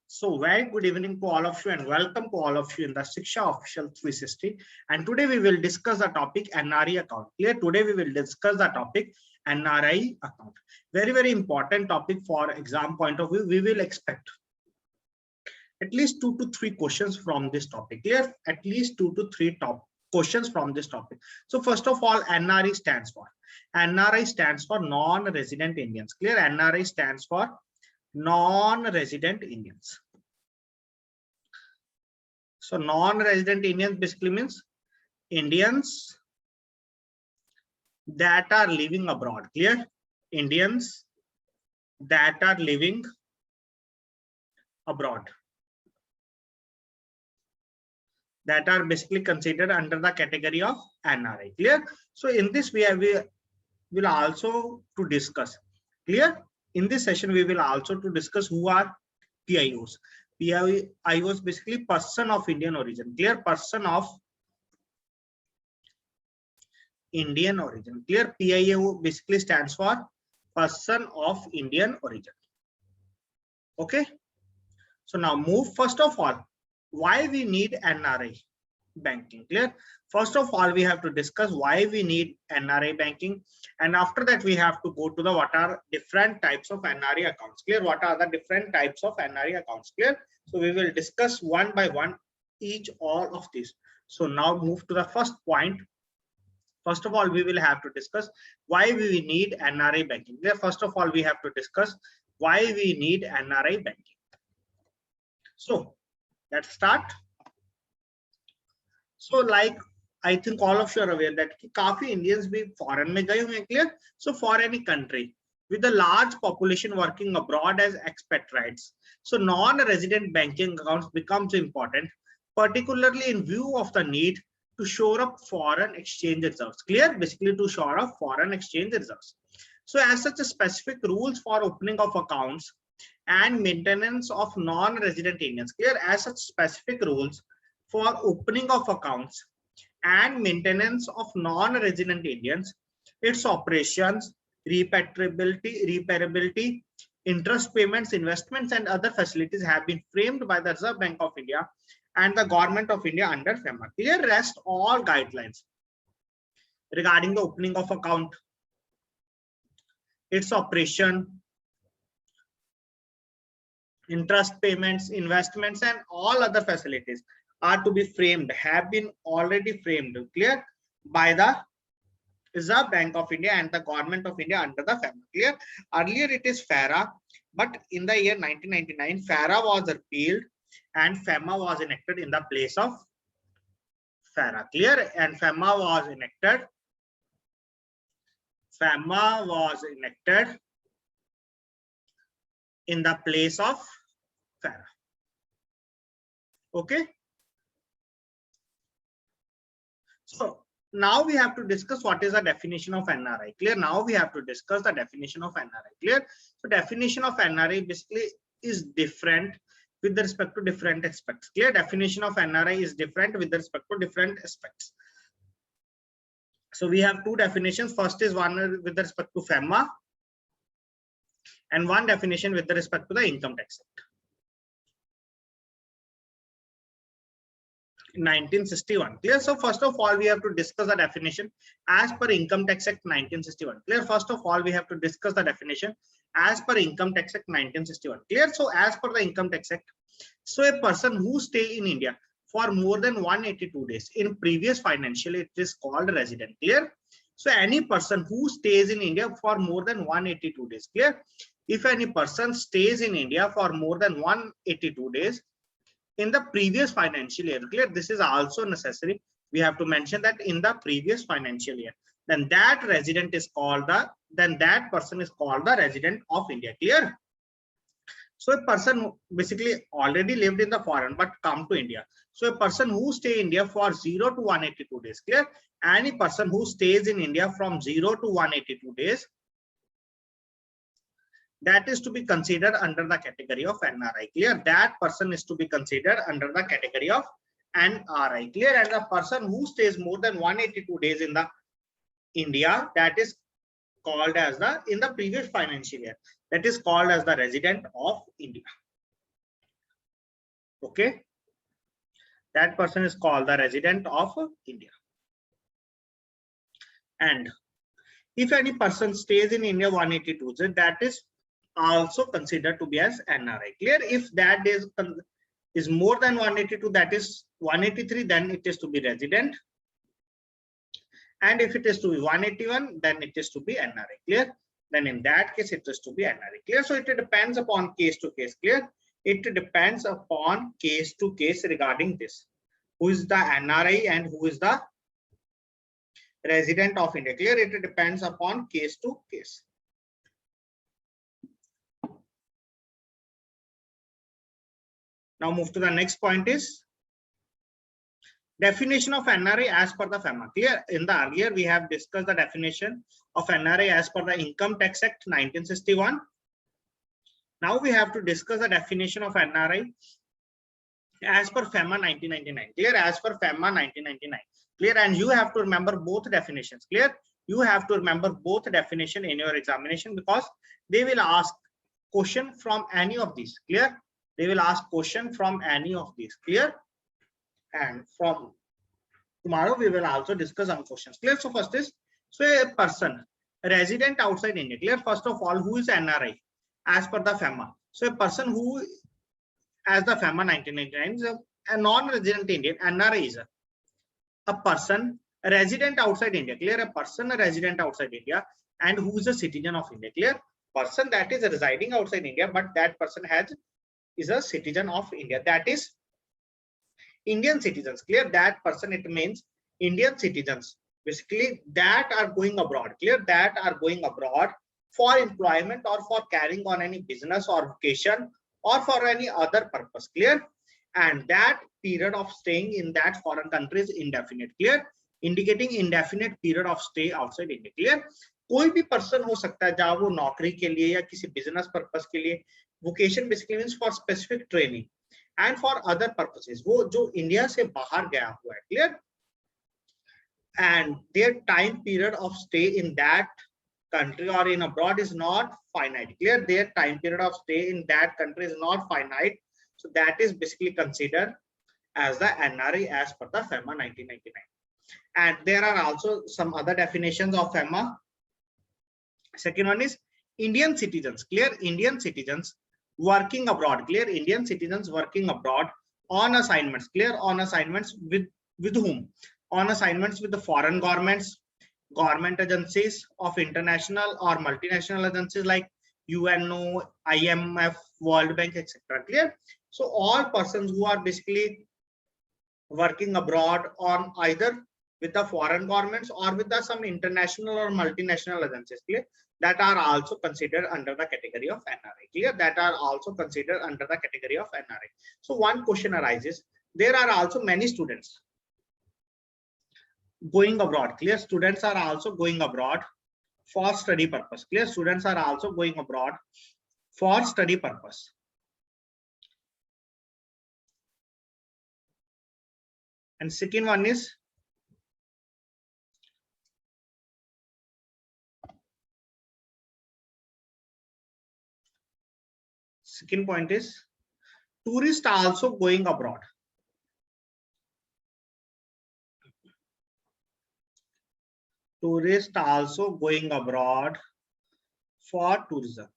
So very good evening to all of you and welcome to all of you in the Shiksha Official 360. And today we will discuss the topic NRI account. Clear? Today we will discuss the topic NRI account. Very important topic for exam point of view. We will expect at least 2 to 3 questions from this topic. Clear? At least 2 to 3 questions from this topic. So first of all, NRI stands for non-resident Indians. Clear? NRI stands for non-resident Indians. So non-resident Indians basically means Indians that are living abroad. Clear? Indians that are living abroad, that are basically considered under the category of NRI. Clear? So in this we will also to discuss. Clear? In this session we will also to discuss who are PIOs. PIOs basically person of Indian origin. Clear? Person of Indian origin. Clear? PIO basically stands for person of Indian origin. Okay. So now move. First of all, why we need NRI banking. Clear? First of all, we have to discuss why we need NRI banking, and after that we have to go to the what are different types of NRI accounts. Clear? What are the different types of NRI accounts? Clear? So we will discuss one by one each all of these. So now move to the first point. First of all, we will have to discuss why we need NRI banking. Clear? First of all, we have to discuss why we need NRI banking. So let's start. So like I think all of you are aware that काफी Indians भी foreign में गए हुए हैं. Clear? So for any country with a large population working abroad as expatriates, so non-resident banking accounts becomes important, particularly in view of the need to shore up foreign exchange reserves. Clear? Basically to shore up foreign exchange reserves. So as such, specific rules for opening of accounts and maintenance of non-resident Indians. Clear? As such, specific rules for opening of accounts and maintenance of non-resident Indians, its operations, repairability, interest payments, investments, and other facilities have been framed by the Reserve Bank of India and the Government of India under FEMA. Clear? Rest all guidelines regarding the opening of account, its operation, interest payments, investments, and all other facilities are to be framed, have been already framed. Clear? By the Reserve Bank of India and the Government of India under the FEMA. Clear? Earlier it is FARA, but in the year 1999, FARA was repealed and FEMA was enacted in the place of FARA. Clear? And FEMA was enacted in the place of FARA. Okay. So now we have to discuss what is the definition of NRI. Clear? Now we have to discuss the definition of NRI. Clear? So definition of NRI basically is different with respect to different aspects. Clear? Definition of NRI is different with respect to different aspects. So we have two definitions. First is one with respect to FEMA and one definition with respect to the Income Tax Act. 1961. Clear? So first of all, we have to discuss the definition as per Income Tax Act 1961. Clear? First of all, we have to discuss the definition as per Income Tax Act 1961. Clear? So as per the Income Tax Act, so a person who stay in India for more than 182 days in previous financial year, it is called resident. Clear? So any person who stays in India for more than 182 days. Clear? If any person stays in India for more than 182 days in the previous financial year. Clear? This is also necessary. We have to mention that in the previous financial year, then that resident is called that person is called the resident of India. Clear? So a person basically already lived in the foreign but come to India. So a person who stay in India for 0 to 182 days. Clear? Any person who stays in India from 0 to 182 days, that is to be considered under the category of NRI. Clear? That person is to be considered under the category of NRI. Clear? And the person who stays more than 182 days in the India, that is called as the in the previous financial year, that is called as the resident of India. Okay, that person is called the resident of India. And if any person stays in India 182, then that is also considered to be as NRI. Clear? If that is more than 182, that is 183, then it is to be resident. And if it is to be 181, then it is to be NRI. Clear? Then in that case, it is to be NRI. Clear? So it depends upon case to case. Clear? It depends upon case to case regarding this. Who is the NRI and who is the resident of India? Clear? It depends upon case to case. Now move to the next point is definition of NRI as per the FEMA. Clear? In the earlier we have discussed the definition of NRI as per the Income Tax Act 1961. Now we have to discuss the definition of NRI as per FEMA 1999. Clear? As per FEMA 1999. Clear? And you have to remember both definitions. Clear? You have to remember both definition in your examination because they will ask question from any of these. Clear? They will ask question from any of these. Clear? And from tomorrow we will also discuss some questions. Clear? So first is, so a person resident outside India. Clear? First of all, who is NRI as per the FEMA? So a person who, as the FEMA 1999, is a non-resident Indian. NRI is a person resident outside India. Clear? A person resident outside India and who is a citizen of India. Clear? Person that is residing outside India, but that person is a citizen of India. That is Indian citizens. Clear? That person, it means Indian citizens basically that are going abroad. Clear? That are going abroad for employment or for carrying on any business or vocation or for any other purpose. Clear? And that period of staying in that foreign country is indefinite. Clear? Indicating indefinite period of stay outside India. Clear? कोई भी person हो सकता है जहां वो नौकरी के लिए या किसी बिजनेस पर्पस के लिए, vocation basically means for specific training and for other purposes, वो जो इंडिया से बाहर गया हुआ है. Clear? And their time period of stay in that country or in abroad is not finite. Clear? Their time period of stay in that country is not finite. So that is basically considered as the NRI as per the FEMA 1999. And there are also some other definitions of FEMA. Second one is Indian citizens. Clear? Indian citizens working abroad. Clear? Indian citizens working abroad on assignments. Clear? On assignments with whom? On assignments with the foreign governments, government agencies of international or multinational agencies like UNO, IMF, World Bank, etc. Clear? So all persons who are basically working abroad on either with the foreign governments or with the some international or multinational agencies. Clear? That are also considered under the category of NRI. Clear? That are also considered under the category of NRI. So one question arises, there are also many students going abroad. Clear? Students are also going abroad for study purpose. Clear? Students are also going abroad for study purpose. And second one is second point is tourists are also going abroad. Tourists are also going abroad for tourism.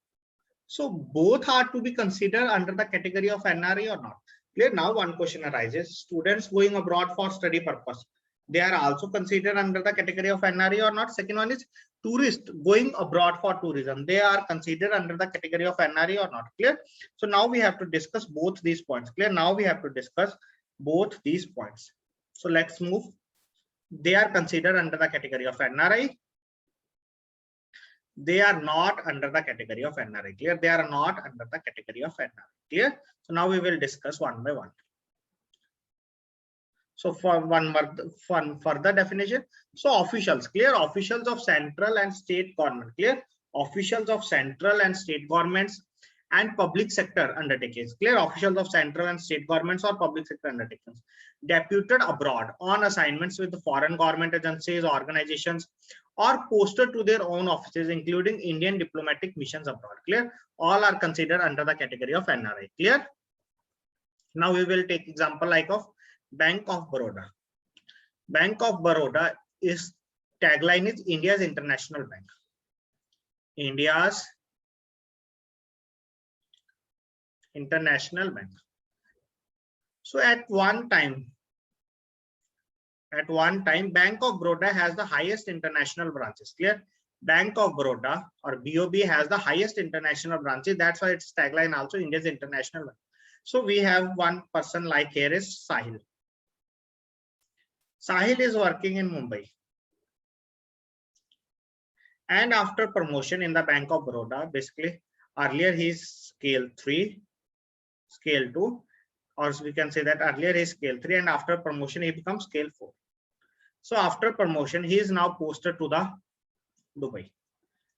So both are to be considered under the category of NRI or not. Clear? Now one question arises, students going abroad for study purpose, they are also considered under the category of NRI or not? Second one is tourists going abroad for tourism, they are considered under the category of NRI or not? Clear? So now we have to discuss both these points. Clear? Now we have to discuss both these points. So let's move. They are considered under the category of NRI. They are not under the category of NRI. Clear? They are not under the category of NRI. Clear? So now we will discuss one by one. So for one further definition, so officials. Clear? Officials of central and state government. Clear? Officials of central and state governments and public sector undertakings. Clear? Officials of central and state governments or public sector undertakings deputed abroad on assignments with the foreign government agencies, organizations, or posted to their own offices, including Indian diplomatic missions abroad. Clear? All are considered under the category of NRI. Clear? Now we will take example like of Bank of Baroda. Bank of Baroda is tagline is India's international bank. India's international bank. So at one time, Bank of Baroda has the highest international branches. Clear? Bank of Baroda or BOB has the highest international branches. That's why its tagline also India's international bank. So we have one person like here is Sahil. Sahil is working in Mumbai. And after promotion in the Bank of Baroda, basically earlier he's scale 3, scale 2, or we can say that earlier is scale 3 and after promotion he becomes scale 4. So after promotion he is now posted to the Dubai.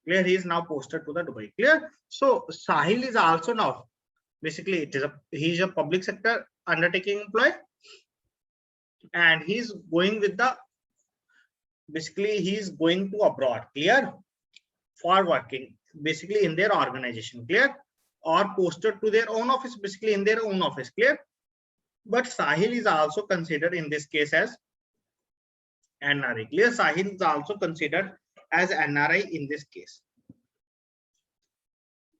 Clear? He is now posted to the Dubai. Clear? So Sahil is also now basically he is a public sector undertaking employee and he's going with the basically he's going to abroad. Clear? For working basically in their organization. Clear? Or posted to their own office, basically in their own office. Clear? But Sahil is also considered in this case as NRI. Clear? Sahil is also considered as NRI in this case.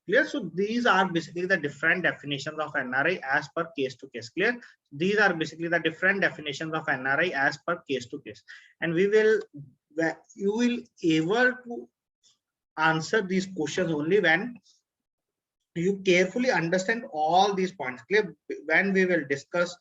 Clear? So these are basically the different definitions of NRI as per case to case. Clear? These are basically the different definitions of NRI as per case to case. And you will able to answer these questions only when you carefully understand all these points. Clear? When we will discuss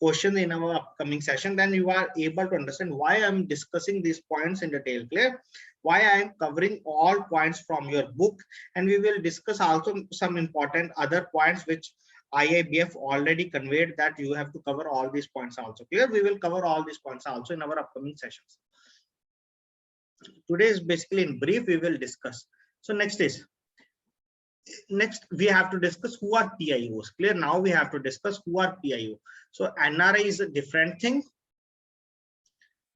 questions in our upcoming session, then you are able to understand why I'm discussing these points in detail. Clear? Why I am covering all points from your book, and we will discuss also some important other points which IIBF already conveyed that you have to cover all these points also. Clear? We will cover all these points also in our upcoming sessions. Today is basically in brief we will discuss. So next we have to discuss who are PIOs. Clear? Now we have to discuss who are PIO. So NRI is a different thing.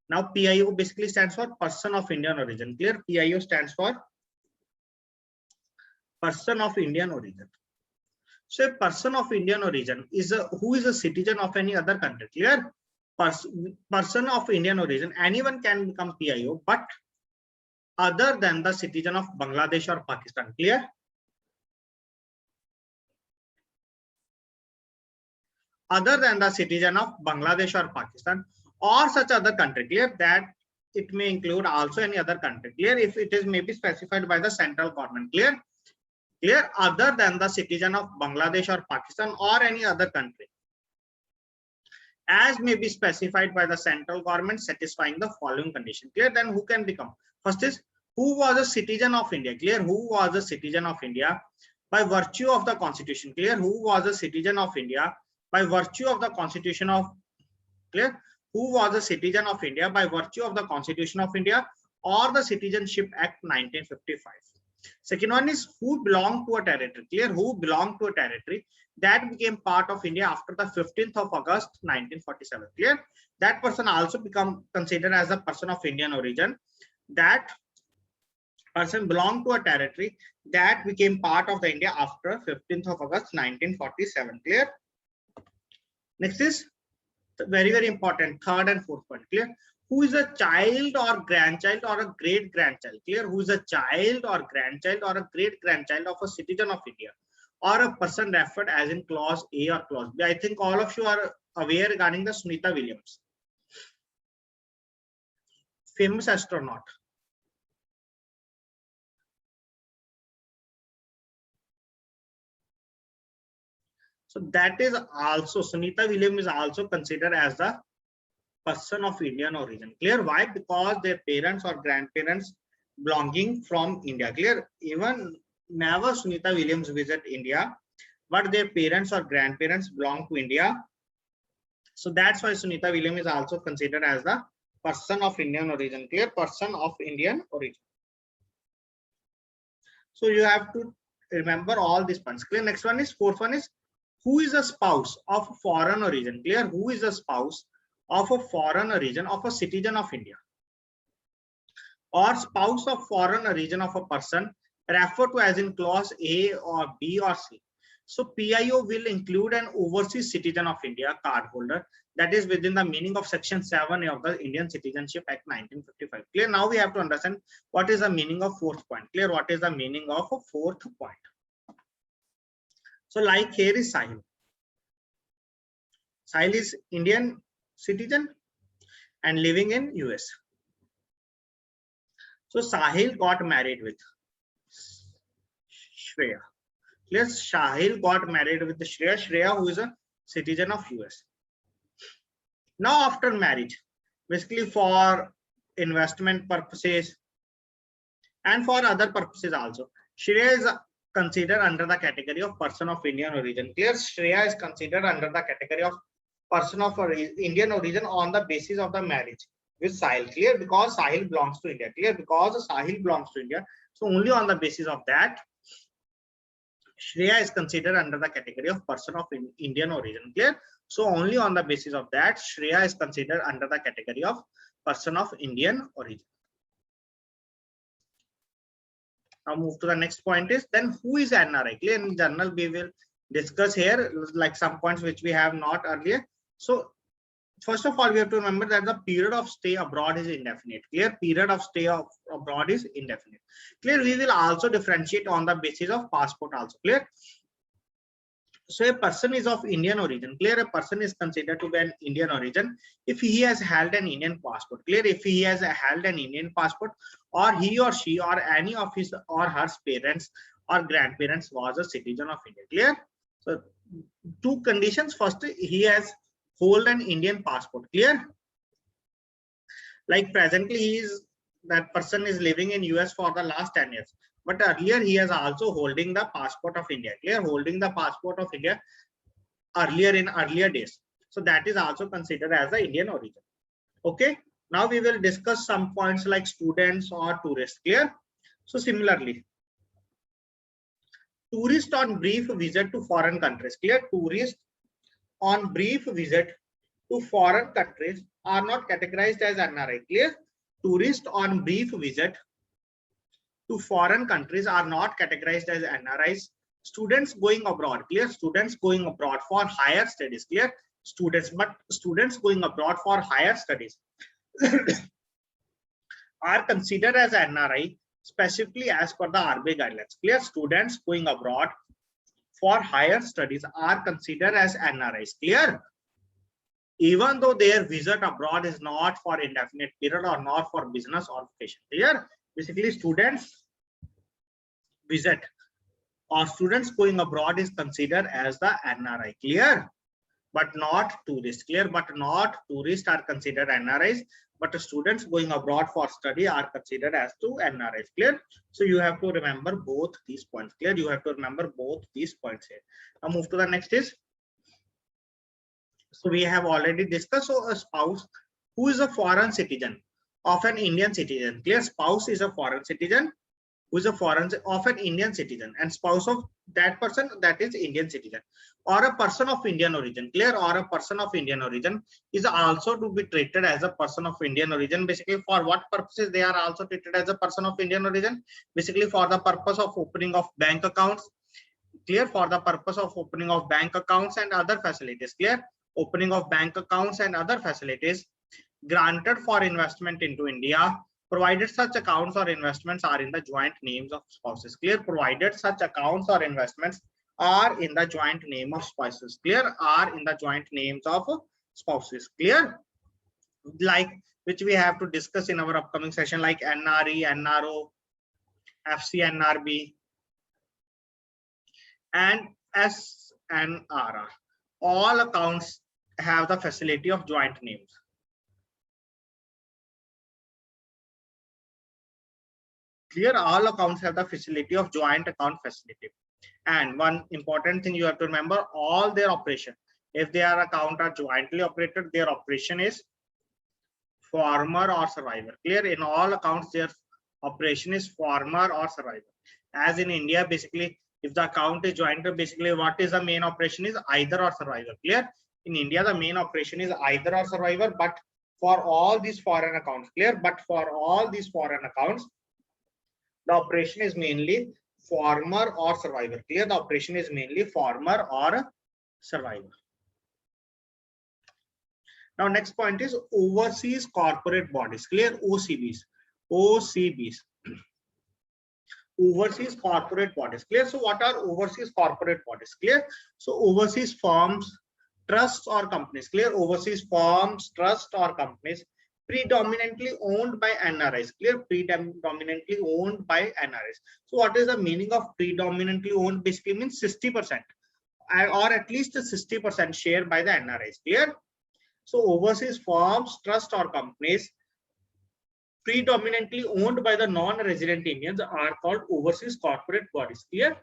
Now PIO basically stands for person of Indian origin. Clear? PIO stands for person of Indian origin. So a person of Indian origin is who is a citizen of any other country. Clear? Person of Indian origin, anyone can become PIO, but other than the citizen of Bangladesh or Pakistan. Clear? Other than the citizen of Bangladesh or Pakistan or such other country. Clear? That it may include also any other country. Clear? If it is maybe specified by the central government. Clear? Clear? Other than the citizen of Bangladesh or Pakistan or any other country, as may be specified by the central government satisfying the following condition. Clear? Then who can become? First is who was a citizen of India. Clear? Who was a citizen of India by virtue of the constitution. Clear? Who was a citizen of India by virtue of the constitution of. Clear? Who was a citizen of India by virtue of the Constitution of India or the Citizenship Act 1955. Second one is who belonged to a territory. Clear? Who belonged to a territory that became part of India after the 15th of August 1947. Clear? That person also become considered as a person of Indian origin. That person belonged to a territory that became part of the India after 15th of August 1947. Clear? Next is very, very important third and fourth point. Clear? Who is a child or grandchild or a great grandchild. Clear? Who is a child or grandchild or a great grandchild of a citizen of India or a person referred as in clause A or clause B. I think all of you are aware regarding the Sunita Williams, famous astronaut. So that is also Sunita Williams is also considered as the person of Indian origin. Clear? Why? Because their parents or grandparents belonging from India. Clear? Even never Sunita Williams visit India, but their parents or grandparents belong to India. So that's why Sunita Williams is also considered as the person of Indian origin. Clear? Person of Indian origin. So you have to remember all these points. Clear? Next one is fourth one is who is a spouse of a foreign origin. Clear? Who is a spouse of a foreign origin of a citizen of India or spouse of foreign origin of a person referred to as in clause A or B or C. So PIO will include an overseas citizen of India cardholder that is within the meaning of Section 7 of the Indian Citizenship Act 1955. Clear? Now we have to understand what is the meaning of fourth point. Clear? What is the meaning of a fourth point? So like here is Sahil. Sahil is Indian citizen and living in US. So Sahil got married with Shreya. Yes, Sahil got married with Shreya. Shreya, who is a citizen of US. Now after marriage, basically for investment purposes and for other purposes also, Shreya is considered under the category of person of Indian origin. Clear? Shreya is considered under the category of person of Indian origin on the basis of the marriage with Sahil. Clear? Because Sahil belongs to India. Clear? Because Sahil belongs to India. So only on the basis of that, Shreya is considered under the category of person of Indian origin. Clear? So only on the basis of that, Shreya is considered under the category of person of Indian origin. Now move to the next point is then who is NRI? Clear? In general, we will discuss here like some points which we have not earlier. So first of all, we have to remember that the period of stay abroad is indefinite. Clear? Period of stay abroad is indefinite. Clear? We will also differentiate on the basis of passport also. Clear? So a person is of Indian origin. Clear? A person is considered to be an Indian origin if he has held an Indian passport. Clear? If he has held an Indian passport, or he or she or any of his or her parents or grandparents was a citizen of India. Clear? So two conditions. First, he has hold an Indian passport. Clear? Like presently that person is living in US for the last 10 years. But earlier he has also holding the passport of India. Clear? Holding the passport of India earlier days. So that is also considered as the Indian origin. Okay. Now we will discuss some points like students or tourists. Clear? So similarly, tourists on brief visit to foreign countries. Clear? Tourists on brief visit to foreign countries are not categorized as NRI. Clear? Tourists on brief visit to foreign countries are not categorized as NRIs. Students going abroad. Clear? Students going abroad for higher studies. Clear? Students going abroad for higher studies are considered as NRI specifically as per the RBI guidelines. Clear? Students going abroad for higher studies are considered as NRIs. Clear? Even though their visit abroad is not for indefinite period or not for business or vacation. Clear? Basically, students visit or students going abroad is considered as the NRI. Clear? But not tourists. Clear? But not tourists are considered NRIs. But students going abroad for study are considered as to NRIs. Clear? So you have to remember both these points. Clear? You have to remember both these points here. Now move to the next is. So we have already discussed. So a spouse who is a foreign citizen of an Indian citizen. Clear? Spouse is a foreign citizen who is a foreign of an Indian citizen, and spouse of that person, that is Indian citizen, or a person of Indian origin. Clear? Or a person of Indian origin is also to be treated as a person of Indian origin. Basically, for what purposes they are also treated as a person of Indian origin? Basically, for the purpose of opening of bank accounts. Clear? For the purpose of opening of bank accounts and other facilities. Clear? Opening of bank accounts and other facilities granted for investment into India, provided such accounts or investments are in the joint names of spouses. Clear? Provided such accounts or investments are in the joint name of spouses. Clear? Are in the joint names of spouses. Clear? Like which we have to discuss in our upcoming session, like NRE, NRO, FCNRB, and SNRR. All accounts have the facility of joint names. Clear? All accounts have the facility of joint account facility. And one important thing you have to remember, all their operation, if their account are jointly operated, their operation is former or survivor. Clear? In all accounts, their operation is former or survivor. As in India, basically, if the account is joint, basically what is the main operation is either or survivor. Clear? In India, the main operation is either or survivor, but for all these foreign accounts. Clear? But for all these foreign accounts, the operation is mainly farmer or survivor. Clear, the operation is mainly farmer or survivor. Now next point is overseas corporate bodies. Clear, OCBs. OCBs. Overseas corporate bodies. Clear. So what are overseas corporate bodies? Clear. So overseas firms, trusts or companies. Clear. Overseas firms, trusts or companies predominantly owned by NRIs. Clear. Predominantly owned by NRIs. So what is the meaning of predominantly owned? Basically means 60% or at least 60% share by the NRIs. Clear. So overseas firms, trust or companies predominantly owned by the non-resident Indians are called overseas corporate bodies. Clear?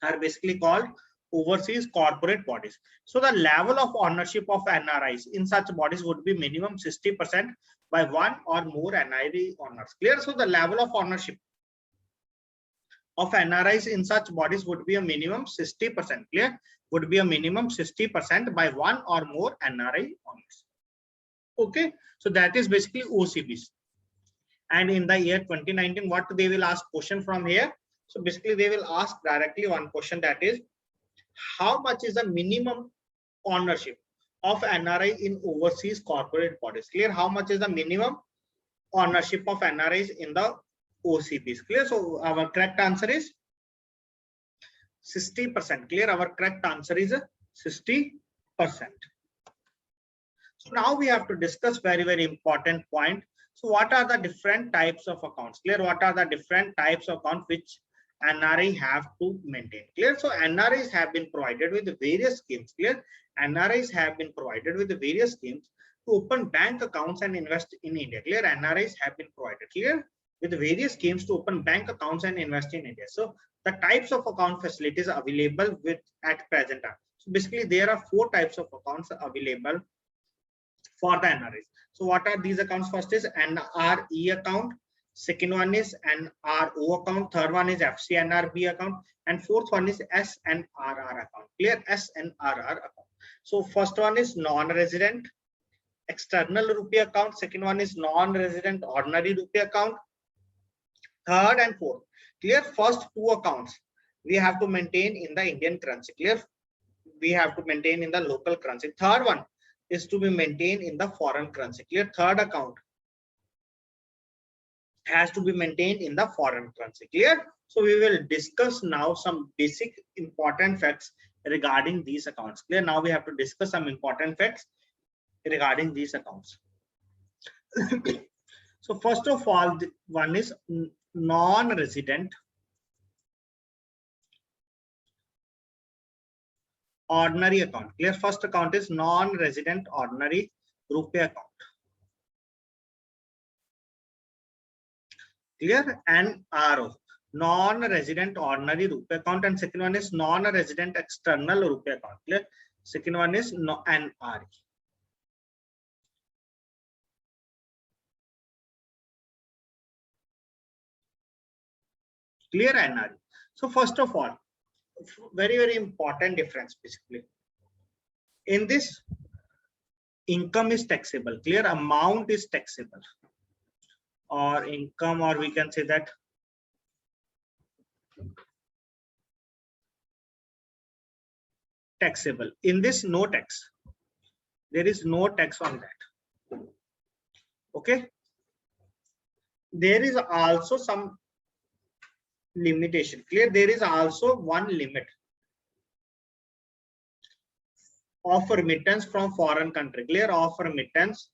Are basically called overseas corporate bodies. So the level of ownership of NRIs in such bodies would be minimum 60% by one or more NRI owners. Clear? So the level of ownership of NRIs in such bodies would be a minimum 60%. Clear? Would be a minimum 60% by one or more NRI owners. Okay, so that is basically OCBs. And in the year 2019, what they will ask question from here? So basically they will ask directly one question, that is, how much is the minimum ownership of NRI in overseas corporate bodies? Clear? How much is the minimum ownership of NRIs in the OCBs? Clear? So our correct answer is 60%. Clear? Our correct answer is 60%. So now we have to discuss very important point. So what are the different types of accounts? Clear? What are the different types of accounts which NRI have to maintain? Clear? So NRIs have been provided with various schemes. Clear? NRIs have been provided with various schemes to open bank accounts and invest in India. Clear? NRIs have been provided, clear, with various schemes to open bank accounts and invest in India. So the types of account facilities available with at present are. So basically there are 4 types of accounts available for the NRIs. So what are these accounts? First is NRE account, second one is NRO account, third one is FCNRB account, and fourth one is SNRR account. Clear? SNRR account. So first one is non-resident external rupee account, second one is non-resident ordinary rupee account, third and fourth. Clear? First 2 accounts we have to maintain in the Indian currency. Clear? We have to maintain in the local currency. Third one is to be maintained in the foreign currency. Clear? Third account has to be maintained in the foreign currency. Clear? So we will discuss now some basic important facts regarding these accounts. Clear? Now we have to discuss some important facts regarding these accounts. So first of all, one is non-resident ordinary account. Clear? First account is non-resident ordinary rupee account. Clear? And RO, non-resident ordinary rupee account, and second one is non-resident external rupee account. Clear? Second one is NRE. Clear? NRE. So first of all, very important difference basically. In this, income is taxable. Clear? Amount is taxable, or income, or we can say that taxable. In this, no tax. There is no tax on that. Okay. There is also some limitation. Clear? There is also one limit of remittance from foreign country. Clear? Of remittance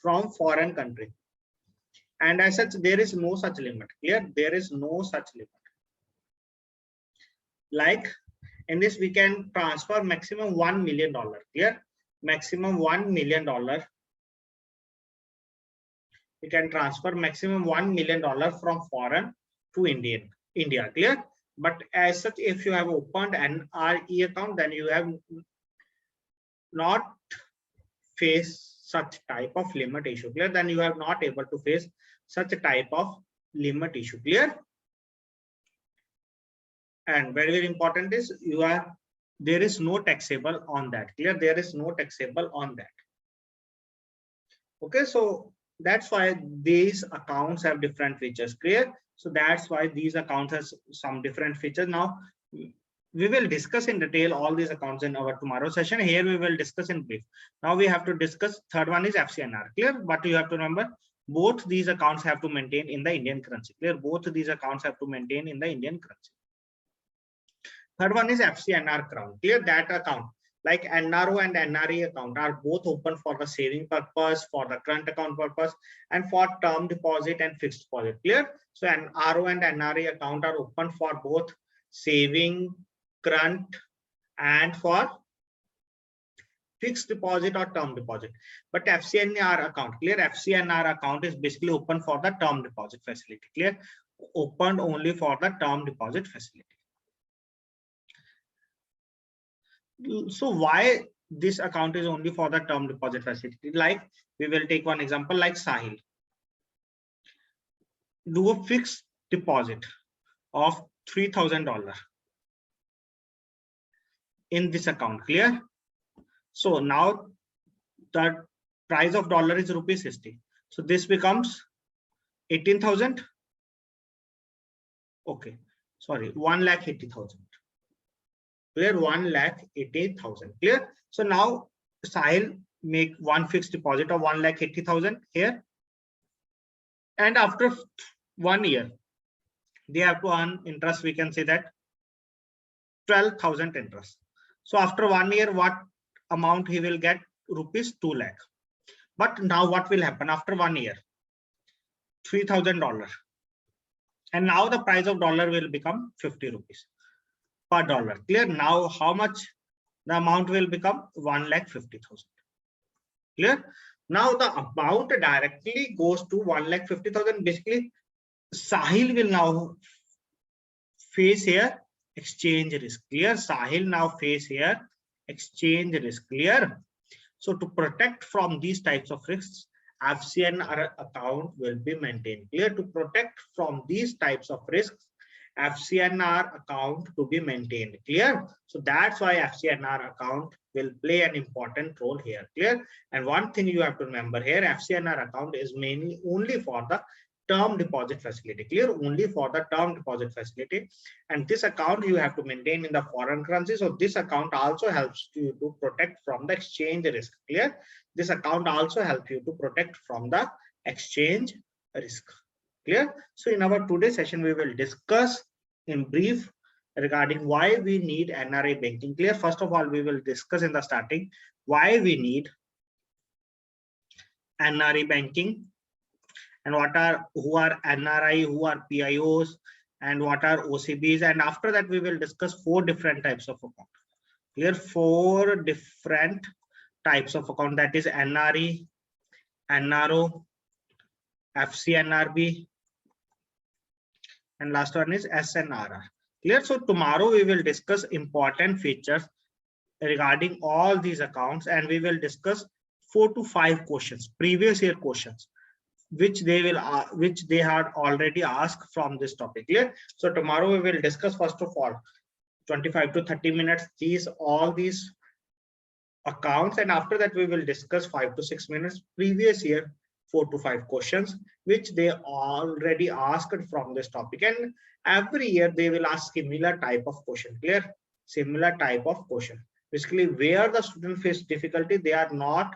from foreign country, and as such there is no such limit. Clear? There is no such limit. Like in this, we can transfer maximum $1 million. Clear? Maximum $1 million. We can transfer maximum $1 million from foreign to India. Clear? But as such, if you have opened an RE account, then you have not faced such type of limit issue. Clear? Then you are not able to face such a type of limit issue. Clear? And very important is there is no taxable on that. Clear? There is no taxable on that. Okay, so that's why these accounts have different features. Clear? So that's why these accounts has some different features. Now we will discuss in detail all these accounts in our tomorrow session. Here we will discuss in brief. Now we have to discuss third one is FCNR. Clear? But you have to remember both these accounts have to maintain in the Indian currency. Clear? Both these accounts have to maintain in the Indian currency. Third one is FCNR crown. Clear? That account like NRO and NRE account are both open for the saving purpose, for the current account purpose, and for term deposit and fixed deposit. Clear? So an RO and NRE account are open for both saving, current, and for fixed deposit or term deposit. But FCNR account, clear? FCNR account is basically open for the term deposit facility. Clear? Opened only for the term deposit facility. So why this account is only for the term deposit facility? Like we will take one example like Sahil. Do a fixed deposit of $3,000 in this account. Clear? So now the price of dollar is rupees 60. So this becomes 18,000. Okay, sorry, 1,80,000. Clear? 1,80,000. Clear? So now Sahil make one fixed deposit of 1,80,000 here, and after 1 year they have to earn interest. We can say that 12,000 interest. So after 1 year, what amount he will get? Rupees 2 lakh. But now what will happen after 1 year? $3,000, and now the price of dollar will become 50 rupees per dollar. Clear? Now how much the amount will become? 1,50,000. Clear? Now the amount directly goes to 1,50,000. Basically Sahil will now face here exchange risk. Clear? Sahil now face here exchange risk. Clear? So to protect from these types of risks, FCNR account will be maintained. Clear? To protect from these types of risks, FCNR account to be maintained. Clear? So that's why FCNR account will play an important role here. Clear? And one thing you have to remember here, FCNR account is mainly only for the term deposit facility. Clear? Only for the term deposit facility, and this account you have to maintain in the foreign currency. So this account also helps you to protect from the exchange risk. Clear? This account also helps you to protect from the exchange risk. Clear? So in our today's session we will discuss in brief regarding why we need NRI banking. Clear? First of all, we will discuss in the starting why we need NRI banking, and who are NRI, who are PIOs, and what are OCBs. And after that we will discuss 4 different types of account. Here 4 different types of account, that is NRE, NRO, FCNRB, and last one is SNRR. Clear? So tomorrow we will discuss important features regarding all these accounts, and we will discuss 4 to 5 questions, previous year questions, which they had already asked from this topic. Clear? So tomorrow we will discuss first of all 25 to 30 minutes all these accounts, and after that we will discuss 5 to 6 minutes previous year 4 to 5 questions which they already asked from this topic. And every year they will ask similar type of question. Clear? Similar type of question. Basically where the student face difficulty, they are not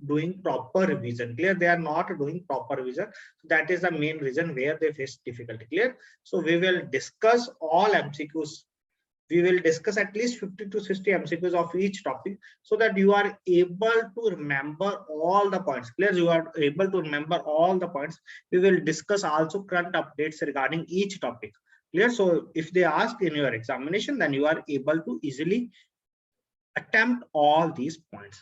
doing proper revision. Clear? They are not doing proper revision. That is the main reason where they face difficulty. Clear? So we will discuss all MCQs. We will discuss at least 50 to 60 MCQs of each topic, so that you are able to remember all the points. Clear? You are able to remember all the points. We will discuss also current updates regarding each topic. Clear? So if they ask in your examination, then you are able to easily attempt all these points.